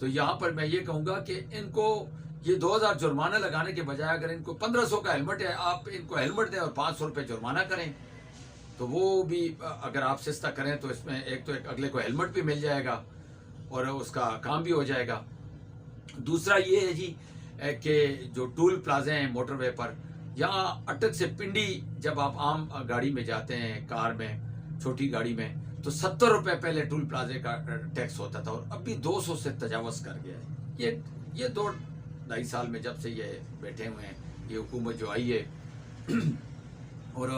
تو یہاں پر میں یہ کہوں گا کہ ان کو یہ 2000 جرمانہ لگانے کے بجائے اگر ان کو 1500 کا ہیلمٹ ہے، آپ ان کو ہیلمٹ دیں اور 500 روپے جرمانہ کریں، تو وہ بھی اگر آپ سستا کریں تو اس میں ایک اگلے کو ہیلمٹ بھی مل جائے گا اور اس کا کام بھی ہو جائے گا۔ دوسرا یہ ہے جی کہ جو ٹول پلازے ہیں موٹر وے پر، یہاں اٹک سے پنڈی جب آپ عام گاڑی میں جاتے ہیں، کار میں، چھوٹی گاڑی میں، تو 70 روپے پہلے ٹول پلازے کا ٹیکس ہوتا تھا اور ابھی 200 سے تجاوز کر گیا ہے۔ یہ 2-2.5 سال میں جب سے یہ بیٹھے ہوئے ہیں، یہ حکومت جو آئی ہے، اور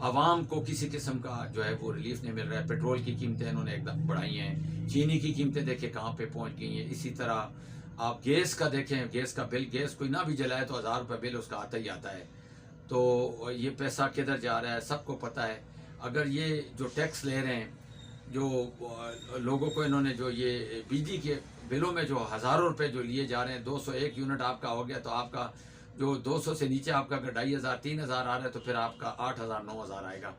عوام کو کسی قسم کا جو ہے وہ ریلیف نہیں مل رہا ہے۔ پیٹرول کی قیمتیں انہوں نے ایک دم بڑھائی ہیں، چینی کی قیمتیں دیکھیں کہاں پہ پہنچ گئی ہیں، اسی طرح آپ گیس کا دیکھیں، گیس کا بل، گیس کوئی نہ بھی جلائے تو 1000 روپے بل اس کا آتا ہی آتا ہے۔ تو یہ پیسہ کدھر جا رہا ہے سب کو پتہ ہے۔ اگر یہ جو ٹیکس لے رہے ہیں، جو لوگوں کو انہوں نے جو یہ بجلی کے بلوں میں جو ہزاروں روپے جو لیے جا رہے ہیں، 201 یونٹ آپ کا ہو گیا تو آپ کا جو 200 سے نیچے آپ کا اگر 2500 3000 آ رہا ہے تو پھر آپ کا 8000 9000 آئے گا۔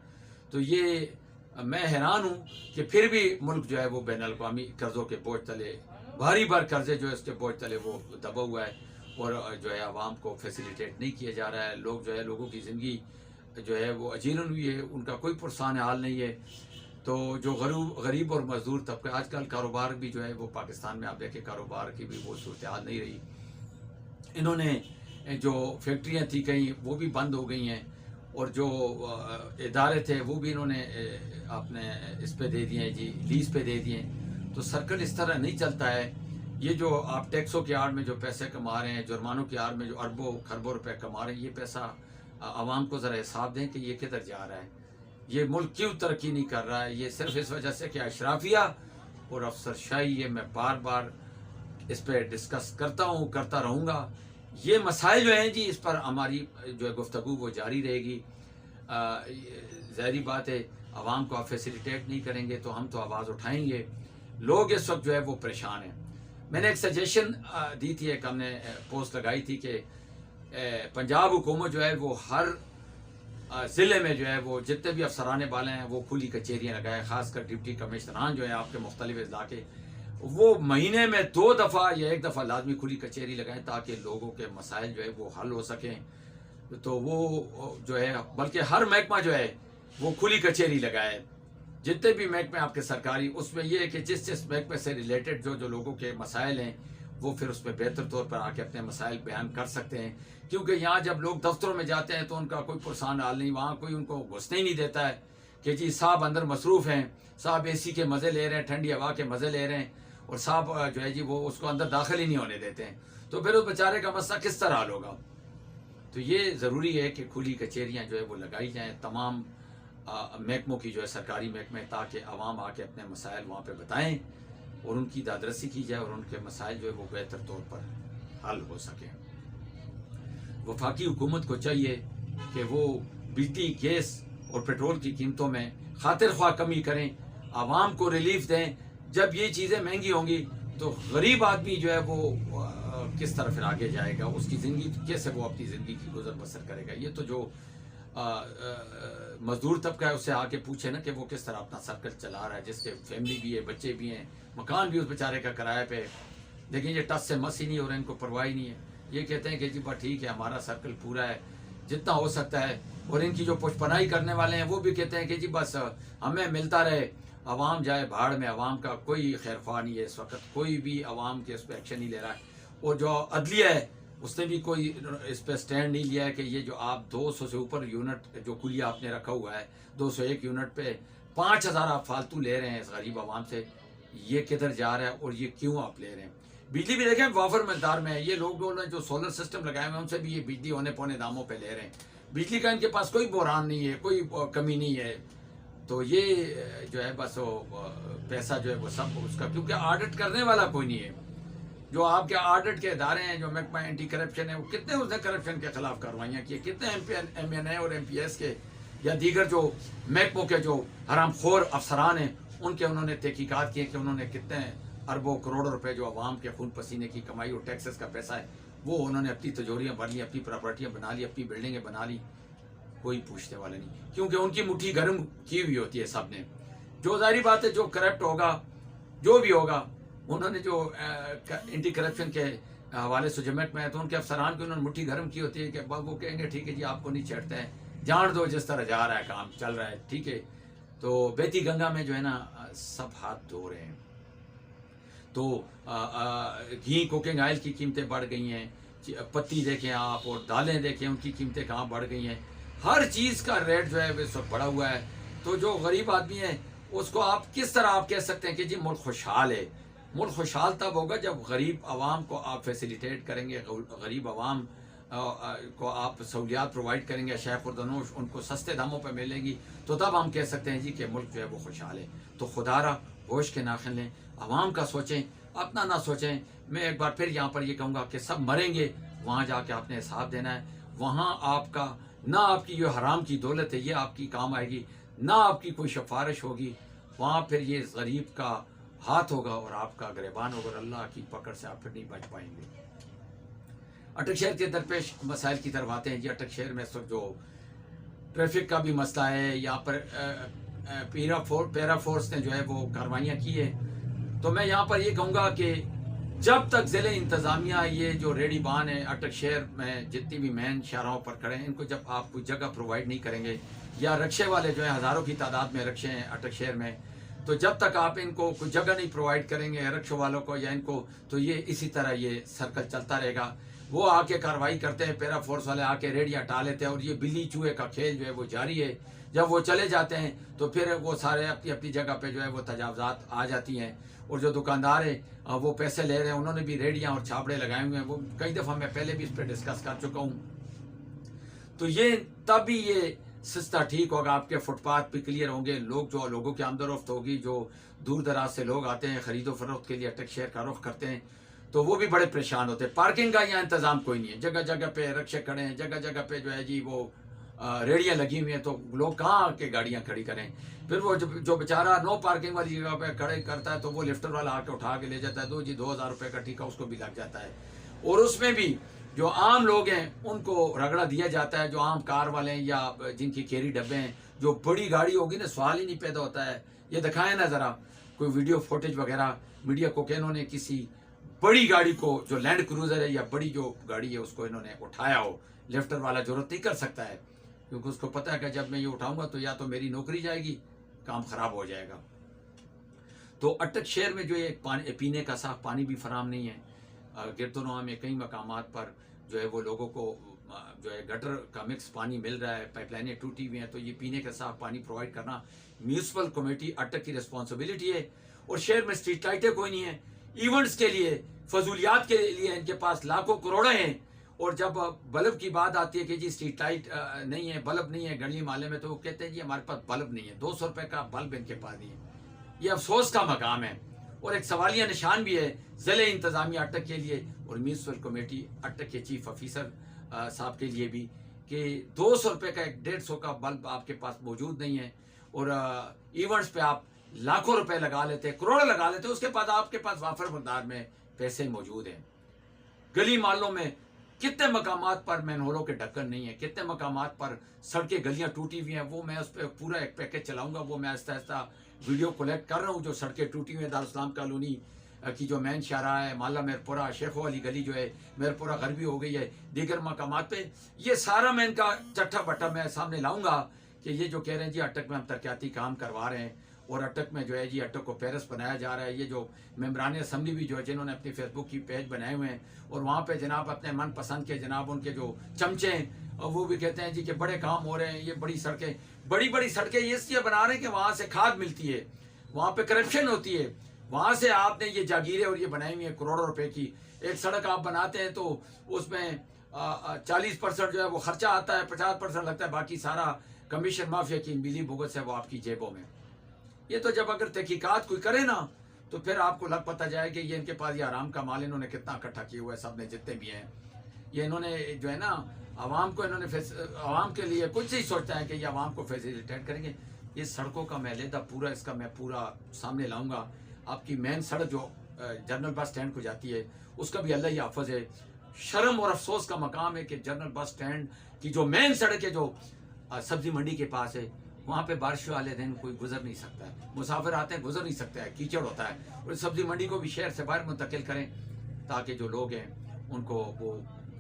تو یہ میں حیران ہوں کہ پھر بھی ملک جو ہے وہ بین الاقوامی قرضوں کے بوجھ تلے، بھاری بھار قرضے جو ہے اس کے بوجھ تلے وہ دبا ہوا ہے، اور جو ہے عوام کو فیسیلیٹیٹ نہیں کیا جا رہا ہے۔ لوگ جو ہے لوگوں کی زندگی جو ہے وہ اجیرن ہوئی ہے، ان کا کوئی پرسان حال نہیں ہے۔ تو جو غریب اور مزدور طبقہ، آج کل کاروبار بھی جو ہے وہ پاکستان میں آپ دیکھیں کاروبار کی بھی وہ صورتحال نہیں رہی۔ انہوں نے جو فیکٹریاں تھیں کہیں وہ بھی بند ہو گئی ہیں، اور جو ادارے تھے وہ بھی انہوں نے اپنے اس پہ دے دیے ہیں جی، لیز پہ دے دیے ہیں۔ تو سرکل اس طرح نہیں چلتا ہے۔ یہ جو آپ ٹیکسوں کی آڑ میں جو پیسے کما رہے ہیں، جرمانوں کی آڑ میں جو اربوں خربوں روپے کما رہے ہیں، یہ پیسہ عوام کو ذرا حساب دیں کہ یہ کدھر جا رہا ہے، یہ ملک کیوں ترقی نہیں کر رہا ہے۔ یہ صرف اس وجہ سے کہ اشرافیہ اور افسر شاہی، یہ میں بار بار اس پہ ڈسکس کرتا ہوں، کرتا رہوں گا۔ یہ مسائل جو ہیں جی اس پر ہماری جو ہے گفتگو وہ جاری رہے گی۔ ظاہری بات ہے عوام کو آپ فیسیلیٹیٹ نہیں کریں گے تو ہم تو آواز اٹھائیں گے۔ لوگ اس وقت جو ہے وہ پریشان ہیں۔ میں نے ایک سجیشن دی تھی، ایک ہم نے پوسٹ لگائی تھی کہ پنجاب حکومت جو ہے وہ ہر ضلع میں جو ہے وہ جتنے بھی افسرانے والے ہیں وہ کھلی کچہریاں لگائے، خاص کر ڈپٹی کمشنران جو ہیں آپ کے مختلف اضلاع کے، وہ مہینے میں 2 دفعہ یا 1 دفعہ لازمی کھلی کچہری لگائیں تاکہ لوگوں کے مسائل جو ہے وہ حل ہو سکیں۔ تو وہ جو ہے بلکہ ہر محکمہ جو ہے وہ کھلی کچہری لگائے، جتنے بھی محکمے آپ کے سرکاری، اس میں یہ ہے کہ جس محکمے سے ریلیٹڈ جو لوگوں کے مسائل ہیں وہ پھر اس میں بہتر طور پر آ کے اپنے مسائل بیان کر سکتے ہیں۔ کیونکہ یہاں جب لوگ دفتروں میں جاتے ہیں تو ان کا کوئی پرسان حال نہیں، وہاں کوئی ان کو گھسنے ہی نہیں دیتا ہے کہ جی صاحب اندر مصروف ہیں، صاحب اے سی کے مزے لے رہے ہیں، ٹھنڈی ہوا کے مزے لے رہے ہیں، اور صاحب جو ہے جی وہ اس کو اندر داخل ہی نہیں ہونے دیتے ہیں۔ تو پھر اس بیچارے کا مسئلہ کس طرح حل ہوگا؟ تو یہ ضروری ہے کہ کھلی کچہریاں جو ہے وہ لگائی جائیں تمام محکموں کی، جو ہے سرکاری محکمے، تاکہ عوام آ کے اپنے مسائل وہاں پہ بتائیں اور ان کی دادرسی کی جائے اور ان کے مسائل جو ہے وہ بہتر طور پر حل ہو سکیں۔ وفاقی حکومت کو چاہیے کہ وہ بجلی، گیس اور پیٹرول کی قیمتوں میں خاطر خواہ کمی کریں، عوام کو ریلیف دیں۔ جب یہ چیزیں مہنگی ہوں گی تو غریب آدمی جو ہے وہ کس طرح پھر آگے جائے گا، اس کی زندگی کیسے وہ اپنی زندگی کی گزر بسر کرے گا۔ یہ تو جو مزدور طبقہ ہے اس سے آ کے پوچھے نا کہ وہ کس طرح اپنا سرکل چلا رہا ہے، جس کے فیملی بھی ہے، بچے بھی ہیں، مکان بھی اس بیچارے کا کرایہ پہ، لیکن یہ ٹس سے مس ہی نہیں ہو رہا، ان کو پرواہ ہی نہیں ہے۔ یہ کہتے ہیں کہ جی بات ٹھیک ہے، ہمارا سرکل پورا ہے جتنا ہو سکتا ہے، اور ان کی جو پشت پناہی کرنے والے ہیں وہ بھی کہتے ہیں کہ جی بس ہمیں ملتا رہے، عوام جائے بھاڑ میں۔ عوام کا کوئی خیر خواہ نہیں ہے اس وقت، کوئی بھی عوام کے اس پہ ایکشن نہیں لے رہا ہے، اور جو عدلیہ ہے اس نے بھی کوئی اس پہ سٹینڈ نہیں لیا ہے کہ یہ جو آپ 200 سے اوپر یونٹ جو کلیہ آپ نے رکھا ہوا ہے، 201 یونٹ پہ 5000 آپ فالتو لے رہے ہیں اس غریب عوام سے، یہ کدھر جا رہا ہے اور یہ کیوں آپ لے رہے ہیں؟ بجلی بھی دیکھیں وافر مقدار میں ہے، یہ لوگ جو سولر سسٹم لگائے ہوئے ہیں ان سے بھی یہ بجلی ہونے پونے داموں پہ لے رہے ہیں، بجلی کا ان کے پاس کوئی بحران نہیں ہے، کوئی کمی نہیں ہے۔ تو یہ جو ہے بس پیسہ جو ہے وہ سب اس کا، کیونکہ آڈٹ کرنے والا کوئی نہیں ہے۔ جو آپ کے آڈٹ کے ادارے ہیں، جو محکمہ اینٹی کرپشن ہے، وہ کتنے اس نے کرپشن کے خلاف کاروائیاں کی، کتنے ایم این اے اور ایم پی ایس کے یا دیگر جو محکموں کے جو حرام خور افسران ہیں ان کے انہوں نے تحقیقات کی کہ انہوں نے کتنے اربوں کروڑوں روپے جو عوام کے خون پسینے کی کمائی اور ٹیکسز کا پیسہ ہے وہ انہوں نے اپنی تجوریاں بھر لی، اپنی پراپرٹیاں بنا لی، اپنی بلڈنگیں بنا لی، کوئی پوچھنے والا نہیں، کیونکہ ان کی مٹھی گرم کی ہوئی ہوتی ہے سب نے۔ جو ظاہری بات ہے جو کرپٹ ہوگا، جو بھی ہوگا، انہوں نے جو اینٹی کرپشن کے حوالے سے جمعیت میں ہے تو ان کے افسران کی انہوں نے مٹھی گرم کی ہوتی ہے کہ وہ کہیں گے ٹھیک ہے جی آپ کو نہیں چھیڑتے ہیں، جان دو جس طرح جا رہا ہے کام چل رہا ہے ٹھیک ہے. تو بیتی گنگا میں جو ہے نا سب ہاتھ دھو رہے ہیں. تو گھی کوکنگ آئل کی قیمتیں بڑھ گئی ہیں، پتی دیکھیں آپ اور دالیں دیکھیں ان کی قیمتیں کہاں بڑھ گئی ہیں، ہر چیز کا ریٹ جو ہے وہ سب بڑھا ہوا ہے. تو جو غریب آدمی ہے اس کو آپ کس طرح آپ کہہ سکتے ہیں کہ جی ملک خوشحال ہے؟ ملک خوشحال تب ہوگا جب غریب عوام کو آپ فیسیلیٹیٹ کریں گے، غریب عوام کو آپ سہولیات پرووائڈ کریں گے، اشیاء خوردنوش ان کو سستے داموں پہ ملیں گی، تو تب ہم کہہ سکتے ہیں جی کہ ملک جو ہے وہ خوشحال ہے. تو خدا را ہوش کے ناخن لیں، عوام کا سوچیں، اپنا نہ سوچیں. میں ایک بار پھر یہاں پر یہ کہوں گا کہ سب مریں گے، وہاں جا کے آپ نے حساب دینا ہے. وہاں آپ کا نہ آپ کی جو حرام کی دولت ہے یہ آپ کی کام آئے گی، نہ آپ کی کوئی سفارش ہوگی. وہاں پھر یہ غریب کا ہاتھ ہوگا اور آپ کا گریبان ہوگا، اور اللہ کی پکڑ سے آپ پھر نہیں بچ پائیں گے. اٹک شہر کے درپیش مسائل کی طرف آتے ہیں جی. اٹک شہر میں اس وقت جو ٹریفک کا بھی مسئلہ ہے، یہاں پر پیرا فورس نے جو ہے وہ کاروائیاں کی ہے. تو میں یہاں پر یہ کہوں گا کہ جب تک ضلع انتظامیہ یہ جو ریڈی بان ہے اٹک شہر میں جتنی بھی مین شاہراہوں پر کھڑے ہیں، ان کو جب آپ کوئی جگہ پرووائڈ نہیں کریں گے، یا رکشے والے جو ہیں ہزاروں کی تعداد میں رکشے ہیں اٹک شہر میں، تو جب تک آپ ان کو کوئی جگہ نہیں پرووائڈ کریں گے رکشوں والوں کو یا ان کو، تو یہ اسی طرح یہ سرکل چلتا رہے گا. وہ آ کے کارروائی کرتے ہیں، پیرا فورس والے آ کے ریڈیاں ٹا لیتے ہیں، اور یہ بلی چوہے کا کھیل جو ہے وہ جاری ہے. جب وہ چلے جاتے ہیں تو پھر وہ سارے اپنی اپنی جگہ پہ جو ہے وہ تجاوزات آ جاتی ہیں. اور جو دکاندار ہیں وہ پیسے لے رہے ہیں، انہوں نے بھی ریڈیاں اور چھاپڑے لگائے ہوئے ہیں. وہ کئی دفعہ میں پہلے بھی اس پہ ڈسکس کر چکا ہوں. تو یہ تبھی یہ سستا ٹھیک ہوگا، آپ کے فٹ پاتھ بھی کلیئر ہوں گے، لوگوں کی آمد و رفت ہوگی. جو دور دراز سے لوگ آتے ہیں خرید و فروخت کے لیے اٹک شہر کا رخ کرتے ہیں، تو وہ بھی بڑے پریشان ہوتے ہیں. پارکنگ کا یہاں انتظام کوئی نہیں ہے، جگہ جگہ پہ رکشے کھڑے ہیں، جگہ جگہ پہ جو ہے جی وہ ریڑیاں لگی ہوئی ہیں. تو لوگ کہاں کے گاڑیاں کھڑی کریں؟ پھر وہ جو بیچارہ نو پارکنگ والی جگہ پہ کھڑے کرتا ہے تو وہ لفٹر والا آ کے اٹھا کے لے جاتا ہے، 2,000 روپے کا ٹھیکہ اس کو بھی لگ جاتا ہے. اور اس میں بھی جو عام لوگ ہیں ان کو رگڑا دیا جاتا ہے، جو عام کار والے ہیں یا جن کی کیری ڈبے ہیں. جو بڑی گاڑی ہوگی نا، سوال ہی نہیں پیدا ہوتا ہے. یہ دکھائیں نا ذرا کوئی ویڈیو فوٹیج وغیرہ میڈیا کو کہ انہوں نے کسی بڑی گاڑی کو جو لینڈ کروزر ہے یا بڑی جو گاڑی ہے اس کو انہوں نے اٹھایا ہو. لفٹر والا ضرورت نہیں کر سکتا ہے، کیونکہ اس کو پتہ ہے کہ جب میں یہ اٹھاؤں گا تو یا تو میری نوکری جائے گی، کام خراب ہو جائے گا. تو اٹک شہر میں جو ہے پینے کا صاف پانی بھی فراہم نہیں ہے. گردنوا میں کئی مقامات پر جو ہے وہ لوگوں کو جو ہے گٹر کا مکس پانی مل رہا ہے، پائپ لائنیں ٹوٹی ہوئی ہیں. تو یہ پینے کا صاف پانی پرووائڈ کرنا میونسپل کمیٹی اٹک کی رسپانسبلٹی ہے. اور شہر میں اسٹریٹ لائٹیں کوئی نہیں ہیں، ایونٹس کے لیے فضولیات کے لیے ان کے پاس لاکھوں کروڑیں ہیں. اور جب بلب کی بات آتی ہے کہ جی اسٹریٹ لائٹ نہیں ہے، بلب نہیں ہے گلی محلے میں، تو وہ کہتے ہیں جی ہمارے پاس بلب نہیں ہے، 200 روپے کا بلب ان کے پاس نہیں ہے. یہ افسوس کا مقام ہے اور ایک سوالیہ نشان بھی ہے ضلع انتظامیہ اٹک کے لیے اور میونسپل کمیٹی اٹک کے چیف آفیسر صاحب کے لیے بھی، کہ 200 روپے کا 150 کا بلب آپ کے پاس موجود نہیں ہے. اور ایونٹس پہ آپ لاکھوں روپے لگا لیتے، کروڑ لگا لیتے، اس کے بعد آپ کے پاس وافر مقدار میں پیسے موجود ہیں. گلی محلوں میں کتنے مقامات پر مین ہولوں کے ڈھکن نہیں ہیں، کتنے مقامات پر سڑکیں گلیاں ٹوٹی ہوئی ہیں. وہ میں اس پہ پورا ایک پیکج چلاؤں گا، وہ میں آہستہ آہستہ ویڈیو کلیکٹ کر رہا ہوں. جو سڑکیں ٹوٹی ہوئی ہیں دارالسلام کالونی کی جو مین شاہراہ ہے، محلہ میرپورہ، شیخو والی گلی جو ہے میرپورہ غربی ہو گئی ہے، دیگر مقامات پہ یہ سارا میں ان کا چٹھا بٹا میں سامنے لاؤں گا کہ یہ جو کہہ رہے ہیں جی اٹک میں ہم ترقیاتی کام کروا رہے ہیں اور اٹک میں جو ہے جی اٹک کو پیرس بنایا جا رہا ہے. یہ جو ممبران اسمبلی بھی جو ہے جنہوں نے اپنی فیس بک کی پیج بنائے ہوئے ہیں اور وہاں پہ جناب اپنے من پسند کے جناب ان کے جو چمچے ہیں وہ بھی کہتے ہیں جی کہ بڑے کام ہو رہے ہیں. یہ بڑی سڑکیں اس لیے بنا رہے ہیں کہ وہاں سے کھاد ملتی ہے، وہاں پہ کرپشن ہوتی ہے، وہاں سے آپ نے یہ جاگیریں اور یہ بنائی ہوئی ہیں کروڑوں روپے کی. ایک سڑک آپ بناتے ہیں تو اس میں 40% جو ہے وہ خرچہ آتا ہے، 50% لگتا ہے، باقی سارا کمیشن مافیا کی ملی بھگت سے وہ آپ کی جیبوں میں. یہ تو جب اگر تحقیقات کوئی کرے نا تو پھر آپ کو لگ پتہ جائے کہ یہ ان کے پاس یہ آرام کا مال انہوں نے کتنا اکٹھا کیا ہوا ہے. سب نے جتنے بھی ہیں یہ انہوں نے جو ہے نا عوام کے لیے کچھ ہی سوچتا ہے کہ یہ عوام کو فیسیلیٹیٹ کریں گے. یہ سڑکوں کا میں علیحدہ پورا اس کا میں پورا سامنے لاؤں گا. آپ کی مین سڑک جو جنرل بس سٹینڈ کو جاتی ہے اس کا بھی اللہ ہی حافظ ہے. شرم اور افسوس کا مقام ہے کہ جنرل بس سٹینڈ کی جو مین سڑک ہے جو سبزی منڈی کے پاس ہے وہاں پہ بارش والے دن کوئی گزر نہیں سکتا ہے، مسافر آتے ہیں گزر نہیں سکتا ہے، کیچڑ ہوتا ہے. اور سبزی منڈی کو بھی شہر سے باہر منتقل کریں تاکہ جو لوگ ہیں ان کو وہ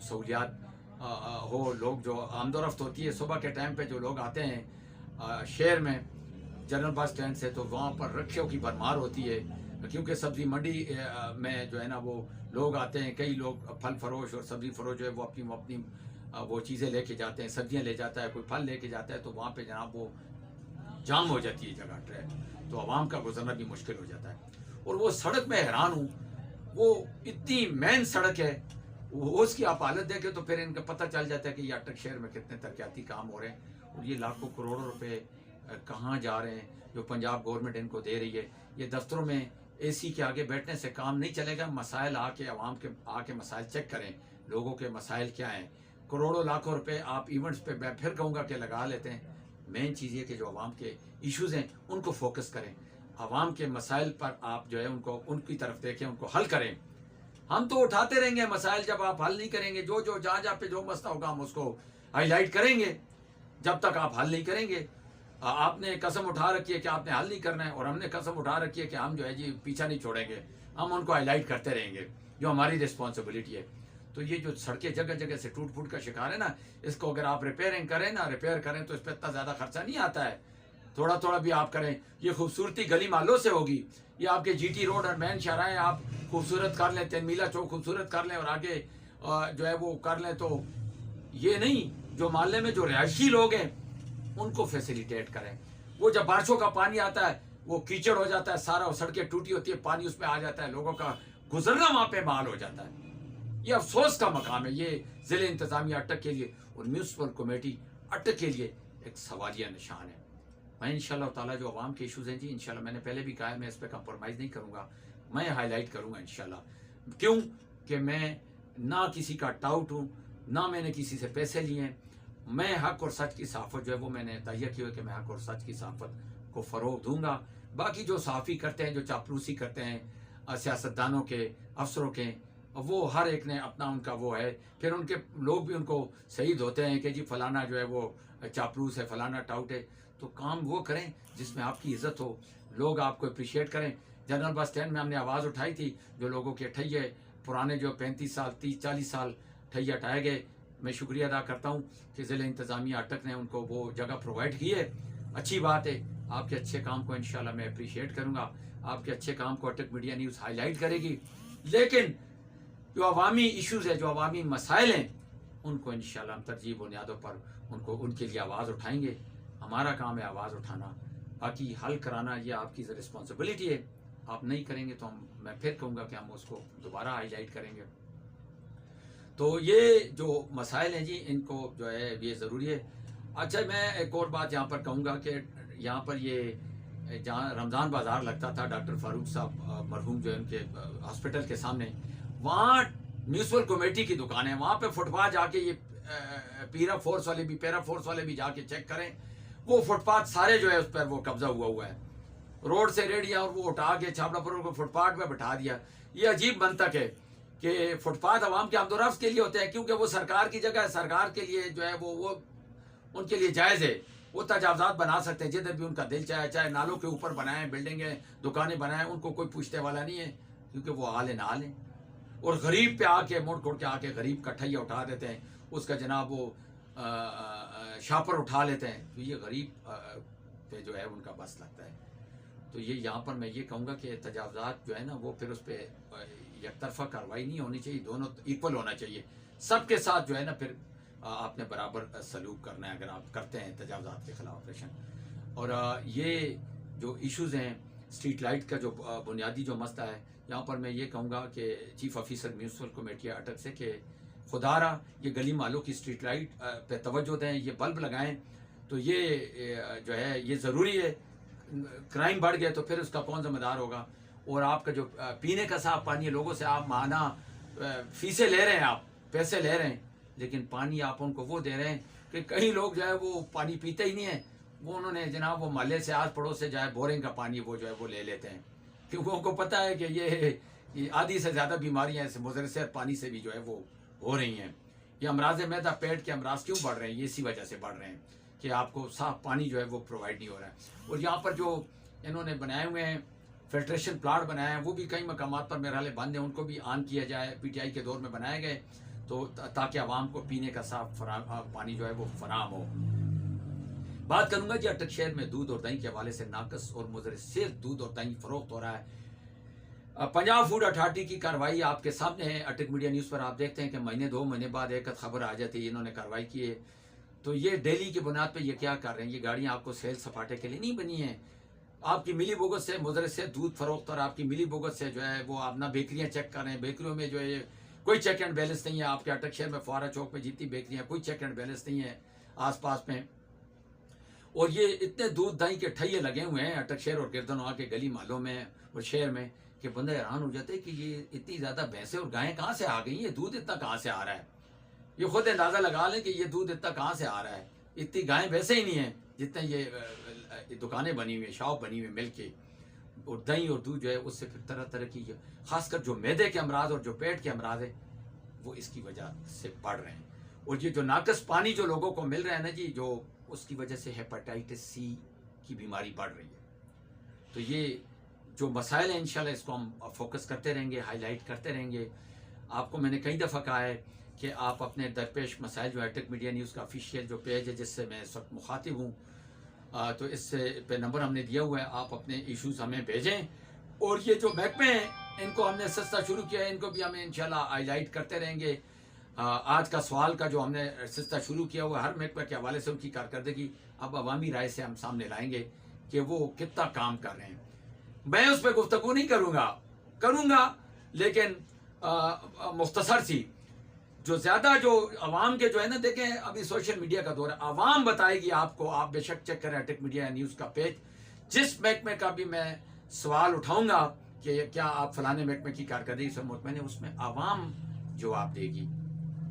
سہولیات ہو. لوگ جو آمد و رفت ہوتی ہے صبح کے ٹائم پہ جو لوگ آتے ہیں شہر میں جنرل بس اسٹینڈ سے، تو وہاں پر رکشوں کی بھرمار ہوتی ہے، کیونکہ سبزی منڈی میں جو ہے نا وہ لوگ آتے ہیں، کئی لوگ پھل فروش اور سبزی فروش جو ہے وہ اپنی وہ چیزیں لے کے جاتے ہیں، سبزیاں لے جاتا ہے، کوئی پھل لے کے جاتا ہے، تو وہاں پہ جناب وہ جام ہو جاتی ہے جگہ ٹریک، تو عوام کا گزرنا بھی مشکل ہو جاتا ہے. اور وہ سڑک میں حیران ہوں، وہ اتنی مین سڑک ہے، اس کی آپ حالت دیکھیں تو پھر ان کا پتہ چل جاتا ہے کہ یہ اٹک شہر میں کتنے ترقیاتی کام ہو رہے ہیں. اور یہ لاکھوں کروڑوں روپے کہاں جا رہے ہیں جو پنجاب گورنمنٹ ان کو دے رہی ہے. یہ دفتروں میں اے سی کے آگے بیٹھنے سے کام نہیں چلے گا. مسائل عوام کے مسائل چیک کریں، لوگوں کے مسائل کیا ہیں. کروڑوں لاکھوں روپے آپ ایونٹس پہ میں پھر کہوں گا کہ لگا لیتے ہیں. مین چیز یہ کہ جو عوام کے ایشوز ہیں ان کو فوکس کریں، عوام کے مسائل پر آپ جو ہے ان کی طرف دیکھیں، ان کو حل کریں. ہم تو اٹھاتے رہیں گے مسائل، جب آپ حل نہیں کریں گے جو جہاں پہ جو مسئلہ ہوگا ہم اس کو ہائی لائٹ کریں گے. جب تک آپ حل نہیں کریں گے، آپ نے قسم اٹھا رکھی ہے کہ آپ نے حل نہیں کرنا ہے، اور ہم نے قسم اٹھا رکھی ہے کہ ہم جو ہے جی پیچھا نہیں چھوڑیں گے، ہم ان کو ہائی لائٹ کرتے رہیں گے جو ہماری رسپانسبلٹی ہے. تو یہ جو سڑکیں جگہ جگہ سے ٹوٹ پھوٹ کا شکار ہے نا، اس کو اگر آپ ریپیئر کریں تو اس پہ اتنا زیادہ خرچہ نہیں آتا ہے. تھوڑا تھوڑا بھی آپ کریں. یہ خوبصورتی گلی محلوں سے ہوگی، یہ آپ کے جی ٹی روڈ اور مین شاہراہیں آپ خوبصورت کر لیں، تین میلہ چوک خوبصورت کر لیں اور آگے جو ہے وہ کر لیں، تو یہ نہیں جو محلے میں جو رہائشی لوگ ہیں ان کو فیسیلیٹیٹ کریں. وہ جب بارشوں کا پانی آتا ہے وہ کیچڑ ہو جاتا ہے سارا، سڑکیں ٹوٹی ہوتی ہے، پانی اس پہ آ جاتا ہے، لوگوں کا گزرنا وہاں پہ محال ہو جاتا ہے. یہ افسوس کا مقام ہے یہ ضلع انتظامیہ اٹک کے لیے اور میونسپل کمیٹی اٹک کے لیے ایک سوالیہ نشان ہے. میں انشاءاللہ تعالیٰ جو عوام کے ایشوز ہیں جی انشاءاللہ میں نے پہلے بھی کہا ہے میں اس پہ کمپرومائز نہیں کروں گا، میں ہائی لائٹ کروں گا انشاءاللہ. کیوں کہ میں نہ کسی کا ٹاؤٹ ہوں، نہ میں نے کسی سے پیسے لیے ہیں. میں حق اور سچ کی صحافت جو ہے وہ میں نے تہیہ کی ہوئی کہ میں حق اور سچ کی صحافت کو فروغ دوں گا. باقی جو صحافی کرتے ہیں، جو چاپلوسی کرتے ہیں سیاستدانوں کے، افسروں کے، وہ ہر ایک نے اپنا ان کا وہ ہے. پھر ان کے لوگ بھی ان کو شہید ہوتے ہیں کہ جی فلانا جو ہے وہ چاپلوس ہے، فلانا ٹاؤٹ ہے. تو کام وہ کریں جس میں آپ کی عزت ہو، لوگ آپ کو اپریشیٹ کریں. جنرل بس اسٹینڈ میں ہم نے آواز اٹھائی تھی، جو لوگوں کے ٹھیے پرانے جو 35 سال 30 40 سال ٹھیے ہٹائے گئے. میں شکریہ ادا کرتا ہوں کہ ضلع انتظامیہ اٹک نے ان کو وہ جگہ پرووائڈ کی ہے. اچھی بات ہے، آپ کے اچھے کام کو انشاءاللہ میں اپریشیٹ کروں گا. آپ کے اچھے کام کو اٹک میڈیا نیوز ہائی لائٹ کرے گی. لیکن جو عوامی ایشوز ہے، جو عوامی مسائل ہیں، ان کو انشاءاللہ ہم ترجیح بنیادوں پر ان کے لیے آواز اٹھائیں گے. ہمارا کام ہے آواز اٹھانا، باقی حل کرانا یہ آپ کی رسپانسبلٹی ہے. آپ نہیں کریں گے تو میں پھر کہوں گا کہ ہم اس کو دوبارہ ہائی لائٹ کریں گے. تو یہ جو مسائل ہیں جی ان کو جو ہے یہ ضروری ہے. اچھا میں ایک اور بات یہاں پر کہوں گا کہ یہاں پر یہ جہاں رمضان بازار لگتا تھا ڈاکٹر فاروق صاحب مرحوم جو ہے ان کے ہاسپٹل کے سامنے، وہاں میونسپل کمیٹی کی دکان ہے. وہاں پہ فٹ پاتھ جا کے یہ پیرا فورس والے بھی جا کے چیک کریں. وہ فٹ پاتھ سارے جو ہے اس پر وہ قبضہ ہوا ہے. روڈ سے ریڈیا اور وہ اٹھا کے چھاپڑا پر کو فٹ پاتھ پہ بٹھا دیا. یہ عجیب منطق ہے کہ فٹ پاتھ عوام کے آمد و رفت کے لیے ہوتے ہیں، کیونکہ وہ سرکار کی جگہ ہے، سرکار کے لیے جو ہے وہ ان کے لیے جائز ہے. وہ تجاوزات بنا سکتے ہیں جدھر بھی ان کا دل چاہے نالوں کے اوپر بنائیں، بلڈنگیں دکانیں بنائیں، ان کو کوئی پوچھنے والا نہیں ہے، کیونکہ وہ حال نال ہیں. اور غریب پہ آ کے موڑ کوڑ کے آ کے غریب کا ٹھیہ اٹھا دیتے ہیں، اس کا جناب وہ شاپر اٹھا لیتے ہیں. تو یہ غریب پہ جو ہے ان کا بس لگتا ہے. تو یہ یہاں پر میں یہ کہوں گا کہ تجاوزات جو ہے نا وہ پھر اس پہ یک طرفہ کارروائی نہیں ہونی چاہیے، دونوں ایکول ہونا چاہیے. سب کے ساتھ جو ہے نا پھر آپ نے برابر سلوک کرنا ہے اگر آپ کرتے ہیں تجاوزات کے خلاف آپریشن. اور یہ جو ایشوز ہیں اسٹریٹ لائٹ کا جو بنیادی جو مسئلہ ہے، یہاں پر میں یہ کہوں گا کہ چیف آفیسر میونسپل کمیٹی اٹک سے کہ خدا را یہ گلی مالوں کی اسٹریٹ لائٹ پہ توجہ دیں، یہ بلب لگائیں. تو یہ جو ہے یہ ضروری ہے. کرائم بڑھ گئے تو پھر اس کا کون ذمہ دار ہوگا. اور آپ کا جو پینے کا صاف پانی ہے، لوگوں سے آپ ماہانہ فیسیں لے رہے ہیں، آپ پیسے لے رہے ہیں، لیکن پانی آپ ان کو وہ دے رہے ہیں کہ کئی لوگ جو ہے وہ پانی پیتے ہی نہیں ہیں. وہ انہوں نے جناب وہ محلے سے آس پڑوس سے جو ہے بورنگ کا پانی وہ جو ہے وہ لے لیتے ہیں، کیونکہ ان کو پتہ ہے کہ یہ آدھی سے زیادہ بیماریاں ایسے مضر پانی سے بھی جو ہے وہ ہو رہی ہیں. یہ امراض معدہ پیٹ کے امراض کیوں بڑھ رہے ہیں؟ یہ اسی وجہ سے بڑھ رہے ہیں کہ آپ کو صاف پانی جو ہے وہ پرووائڈ نہیں ہو رہا ہے. اور یہاں پر جو انہوں نے بنائے ہوئے ہیں فلٹریشن پلانٹ بنایا ہے وہ بھی کئی مقامات پر میرے حال بند ہیں, ان کو بھی آن کیا جائے. پی ٹی آئی کے دور میں بنائے گئے تو تاکہ عوام کو پینے کا صاف پانی جو ہے وہ فراہم ہو. بات کروں گا جی اٹک شہر میں دودھ اور دہی کے حوالے سے ناقص اور مضر صرف دودھ اور دہی فروخت ہو رہا ہے. پنجاب فوڈ اتھارٹی کی کارروائی آپ کے سامنے ہے. اٹک میڈیا نیوز پر آپ دیکھتے ہیں کہ مہینے 2 مہینے بعد ایک خبر آ جاتی ہے انہوں نے کارروائی کی ہے. تو یہ ڈیلی کی بنیاد پہ یہ کیا کر رہے ہیں؟ یہ گاڑیاں آپ کو سیل سپاٹے کے لیے نہیں بنی ہیں. آپ کی ملی بھگت سے مضر سے دودھ فروخت اور آپ کی ملی بھگت سے جو ہے وہ آپ نہ بیکریاں چیک کر رہے ہیں. بیکریوں میں جو ہے کوئی چیک اینڈ بیلنس نہیں ہے. آپ کے اٹک شہر میں فوارہ چوک میں جتنی بیکریاں کوئی چیک اینڈ بیلنس نہیں ہے آس پاس میں. اور یہ اتنے دودھ دہی کے ٹھئیے لگے ہوئے ہیں اٹک شہر اور گردنوا کے گلی محلوں میں اور شہر میں کہ بندہ حیران ہو جاتا ہے کہ یہ اتنی زیادہ بھینسیں اور گائیں کہاں سے آ گئی ہیں, یہ دودھ اتنا کہاں سے آ رہا ہے. یہ خود اندازہ لگا لیں کہ یہ دودھ اتنا کہاں سے آ رہا ہے. اتنی گائیں ویسے ہی نہیں ہیں جتنے یہ دکانیں بنی ہوئی ہیں, شاپ بنی ہوئی مل کے. اور دہی اور دودھ جو ہے اس سے پھر طرح طرح کی خاص کر جو معدے کے امراض اور جو پیٹ کے امراض ہیں وہ اس کی وجہ سے بڑھ رہے ہیں. اور یہ جو ناقص پانی جو لوگوں کو مل رہا ہے نا جی, جو اس کی وجہ سے ہیپاٹائٹس سی کی بیماری بڑھ رہی ہے. تو یہ جو مسائل ہیں انشاءاللہ اس کو ہم فوکس کرتے رہیں گے, ہائی لائٹ کرتے رہیں گے. آپ کو میں نے کئی دفعہ کہا ہے کہ آپ اپنے درپیش مسائل جو اٹک میڈیا نیوز کا آفیشیل جو پیج ہے جس سے میں اس وقت مخاطب ہوں, تو اس سے پہ نمبر ہم نے دیا ہوا ہے, آپ اپنے ایشوز ہمیں بھیجیں. اور یہ جو محکمے ہیں ان کو ہم نے سستا شروع کیا ہے, ان کو بھی ہمیں انشاءاللہ ہائی لائٹ کرتے رہیں گے. آج کا سوال کا جو ہم نے سلسلہ شروع کیا ہوا ہر محکمہ کے حوالے سے ان کی کارکردگی اب عوامی رائے سے ہم سامنے لائیں گے کہ وہ کتنا کام کر رہے ہیں. میں اس پہ گفتگو نہیں کروں گا لیکن مختصر سی جو زیادہ جو عوام کے جو ہے نا, دیکھیں ابھی سوشل میڈیا کا دور ہے, عوام بتائے گی آپ کو. آپ بے شک چیک کریں اٹک میڈیا نیوز کا پیج. جس محکمے کا بھی میں سوال اٹھاؤں گا کہ کیا آپ فلانے محکمے کی کارکردگی سے مطمئن ہیں, اس میں عوام جواب دے گی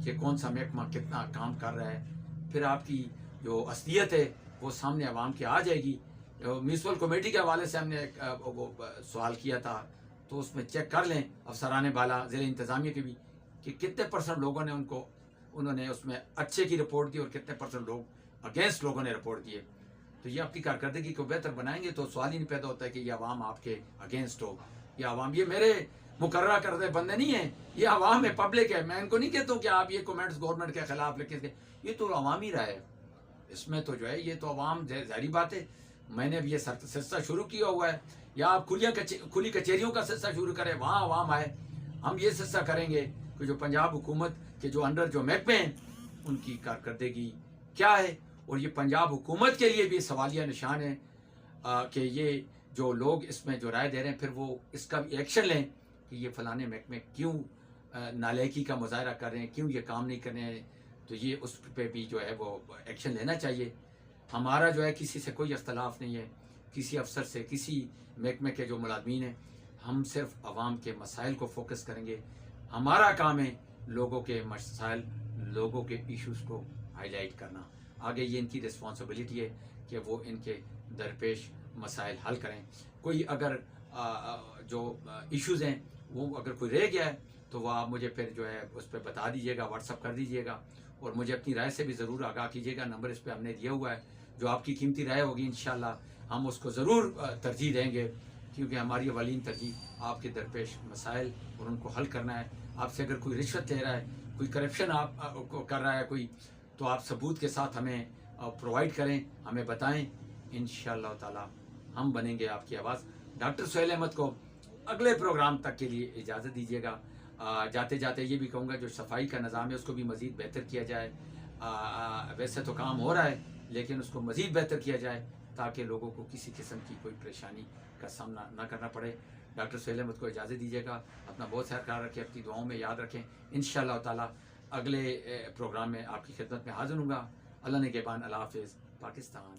کہ کون سا محکمہ کتنا کام کر رہا ہے. پھر آپ کی جو اصلیت ہے وہ سامنے عوام کے آ جائے گی. میونسپل کمیٹی کے حوالے سے ہم نے وہ سوال کیا تھا, تو اس میں چیک کر لیں افسران بالا ضلع انتظامیہ کے بھی کہ کتنے % لوگوں نے انہوں نے اس میں اچھے کی رپورٹ دی اور کتنے % لوگ اگینسٹ لوگوں نے رپورٹ دیے. تو یہ آپ کی کارکردگی کو بہتر بنائیں گے تو سوال ہی نہیں پیدا ہوتا ہے کہ یہ عوام آپ کے اگینسٹ ہو. یہ عوام یہ میرے مقررہ کردے بندے نہیں ہیں, یہ عوام ہے, پبلک ہے. میں ان کو نہیں کہتا ہوں کہ آپ یہ کومنٹس گورنمنٹ کے خلاف لکھیں, یہ تو عوامی رائے ہے. اس میں تو جو ہے یہ تو عوام ظاہری بات ہے. میں نے بھی یہ سلسلہ شروع کیا ہوا ہے, یا آپ کھلی کچہریوں کا سلسلہ شروع کریں, وہاں عوام آئے. ہم یہ سلسلہ کریں گے کہ جو پنجاب حکومت کے جو انڈر جو محکمے ہیں ان کی کارکردگی کیا ہے. اور یہ پنجاب حکومت کے لیے بھی سوالیہ نشان ہے کہ یہ جو لوگ اس میں جو رائے دے رہے ہیں پھر وہ اس کا بھی ایکشن لیں کہ یہ فلانے محکمے کیوں نالائکی کا مظاہرہ کر رہے ہیں, کیوں یہ کام نہیں کر رہے ہیں. تو یہ اس پہ بھی جو ہے وہ ایکشن لینا چاہیے. ہمارا جو ہے کسی سے کوئی اختلاف نہیں ہے, کسی افسر سے, کسی محکمے کے جو ملازمین ہیں. ہم صرف عوام کے مسائل کو فوکس کریں گے. ہمارا کام ہے لوگوں کے مسائل, لوگوں کے ایشوز کو ہائی لائٹ کرنا. آگے یہ ان کی رسپانسبلٹی ہے کہ وہ ان کے درپیش مسائل حل کریں. کوئی اگر جو ایشوز ہیں وہ اگر کوئی رہ گیا ہے تو وہ آپ مجھے پھر جو ہے اس پہ بتا دیجیے گا, واٹس اپ کر دیجیے گا, اور مجھے اپنی رائے سے بھی ضرور آگاہ کیجیے گا. نمبر اس پہ ہم نے دیا ہوا ہے. جو آپ کی قیمتی رائے ہوگی انشاءاللہ ہم اس کو ضرور ترجیح دیں گے, کیونکہ ہماری اولین ترجیح آپ کے درپیش مسائل اور ان کو حل کرنا ہے. آپ سے اگر کوئی رشوت لے رہا ہے, کوئی کرپشن آپ کو کر رہا ہے کوئی, تو آپ ثبوت کے ساتھ ہمیں پرووائڈ کریں, ہمیں بتائیں. انشاءاللہ تعالی ہم بنیں گے آپ کی آواز. ڈاکٹر سہیل احمد کو اگلے پروگرام تک کے لیے اجازت دیجیے گا. جاتے جاتے یہ بھی کہوں گا جو صفائی کا نظام ہے اس کو بھی مزید بہتر کیا جائے. ویسے تو کام ہو رہا ہے لیکن اس کو مزید بہتر کیا جائے تاکہ لوگوں کو کسی قسم کی کوئی پریشانی کا سامنا نہ کرنا پڑے. ڈاکٹر سہیل احمد کو اجازت دیجیے گا. اپنا بہت سا خیال رکھیں, اپنی دعاؤں میں یاد رکھیں. انشاءاللہ تعالی اگلے پروگرام میں آپ کی خدمت میں حاضر ہوں گا. اللہ نگہبان. اللہ حافظ. پاکستان.